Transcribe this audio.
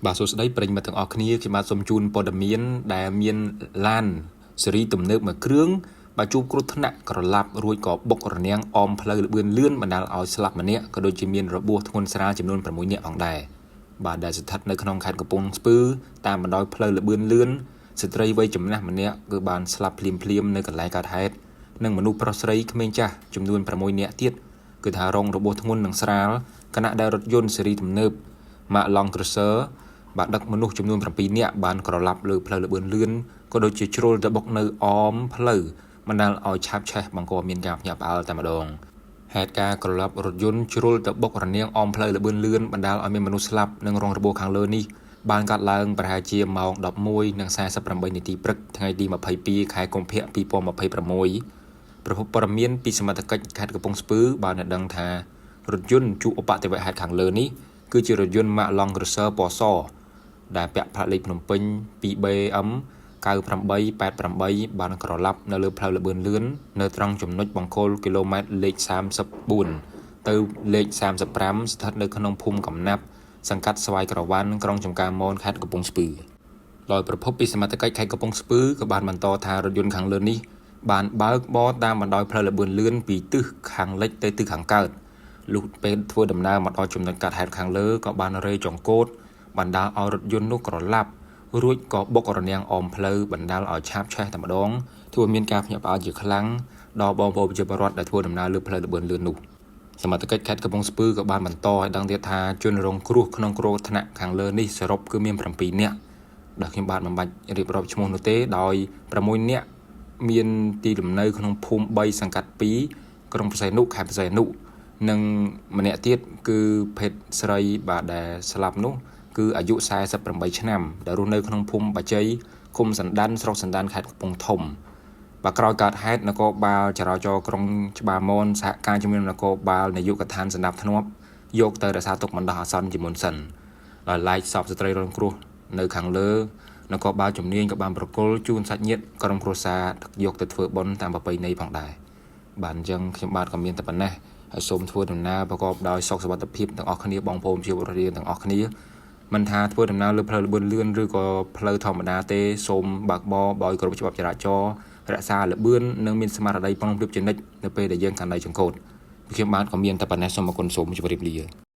បាទសួស្តីប្រិយមិត្តទាំងអស់គ្នាខ្ញុំបាទសូមជូនព័ត៌មានដែលមានឡានស៊េរីទំនើបមួយគ្រឿងបាទជួបគ្រោះថ្នាក់ក្រឡាប់រួចក៏បុករនាំងអមផ្លូវលឿនលឿនបណ្ដាលឲ្យស្លាប់ម្នាក់ក៏ដូចជាមានរបួសធ្ងន់ស្រាលចំនួន6នាក់ផងដែរបាទដែលស្ថិតនៅក្នុងខេត្តកំពង់ស្ពឺតាមបណ្ដោយផ្លូវលឿនលឿនស្ត្រីវ័យចំណាស់ម្នាក់គឺបានស្លាប់ភ្លាមនៅកន្លែងកើតហេតុនិងមនុស្សប្រុសស្រីក្មេងចាស់ចំនួន6នាក់ទៀតគឺថារងរបួសធ្ងន់និងស្រាលខណៈដែលរថយន្តស៊េរីទំនើប Mark Long Cruiser បាទដឹកមនុស្សចំនួន7នាក់បានក្រឡាប់លើផ្លូវលឿនលឿនក៏ដូចជាជ្រុលទៅបុកនៅអមផ្លូវបណ្ដាលឲ្យឆាបឆេះបង្កមានការភ្ញាក់ផ្អើលតែម្ដងហេតុការណ៍ក្រឡាប់រថយន្តជ្រុលទៅបុករនាងអមផ្លូវលឿនលឿនបណ្ដាលឲ្យមានមនុស្សស្លាប់និងរងរបួសខាងលើនេះបានកើតឡើងប្រហែលជាម៉ោង 11:48 នាទីព្រឹកថ្ងៃទី22 ខែកុម្ភៈ 2026 ប្រភពព័ត៌មានពីសមត្ថកិច្ចខេត្តកំពង់ស្ពឺបានដឹងថារថយន្តជួបឧបទ្ទវហេតុខាងលើនេះគឺជារថយន្ត Mark Long Cruiser ពណ៌សដែលពាក់ផ្លាកលេខភ្នំពេញ 2BM 9888 បានក្រឡាប់នៅលើផ្លូវលឿនលឿននៅត្រង់ចំណុចបង្គោលគីឡូម៉ែត្រលេខ34ទៅលេខ35ស្ថិតនៅក្នុងភូមិកំណាប់សង្កាត់ស្វាយក្រវ៉ាន់ក្រុងចំការមនខេត្តកំពង់ស្ពឺដោយប្រភពពីសមត្ថកិច្ចខេត្តកំពង់ស្ពឺក៏បានបន្តថារថយន្តខាងលើនេះបានបើកបរតាមបណ្ដោយផ្លូវលឿនលឿនពីទិសខាងលិចទៅទិសខាងកើតលុះពេលធ្វើដំណើរមកដល់ចំណុចកាត់ហេតុខាងលើក៏បានរេចង្កូតបណ្ដាលឲ្យរថយន្តនោះក្រឡាប់រួចក៏បុករនាំងអមផ្លូវបណ្ដាលឲ្យឆាបឆេះតែម្ដងធ្វើមានការភ្ញាក់ផ្អើលជាខ្លាំងដល់បងប្អូនប្រជាពលរដ្ឋដែលធ្វើដំណើរលើផ្លូវលឿនលឿននោះសមត្ថកិច្ចខេត្តកំពង់ស្ពឺក៏បានបន្តឲ្យដឹងទៀតថាជនរងគ្រោះក្នុងគ្រោះថ្នាក់ខាងលើនេះសរុបគឺមាន7នាក់ដែលខ្ញុំបាទមិនបាច់រៀបរាប់ឈ្មោះនោះទេដោយ6នាក់មានទីលំនៅក្នុងភូមិ3សង្កាត់2ក្រុងបរសៃនុខេត្តបរសៃនុនិងម្នាក់ទៀតគឺភេទស្រីបាទដែលស្លាប់នោះគឺអាយុ48ឆ្នាំដែលរស់នៅក្នុងភូមិបាជ័យឃុំសណ្ដានស្រុកសណ្ដានខេត្តកំពង់ធំបាទក្រោយកើតហេតុនគរបាលចរាចរណ៍ក្រុងច្បារមនសហការជាមួយនគរបាលនាយកដ្ឋានសណ្ដាប់ធ្នាប់យកទៅរក្សាទុកបណ្ដោះអាសន្នជាមុនសិនដោយឡែកសពស្ត្រីរងគ្រោះនៅខាងលើនគរបាលជំនាញក៏បានប្រគល់ជូនសាច់ញាតិក្រុមគ្រួសារយកទៅធ្វើបុណ្យតាមប្រពៃណីផងដែរបាទអញ្ចឹងខ្ញុំបាទក៏មានតែប៉ុណ្ណេះហើយសូមធ្វើដំណើរប្រកបដោយសុខសុវត្ថិភាពទាំងអស់គ្នាបងប្អូនជាពលរដ្ឋទាំងអស់គ្នាមិនថាធ្វើដំណើរលើផ្លូវលឿនលឿនឬក៏ផ្លូវធម្មតាទេសូមបើកបរដោយគោរពច្បាប់ចរាចរណ៍រក្សាល្បឿននិងមានស្មារតីប្រុងប្រយ័ត្នជានិច្ចនៅពេលដែលយើងកាន់ដៃចង្កូតខ្ញុំបាទក៏មានតែប៉ុណ្ណេះសូមអរគុណសូមជម្រាបលា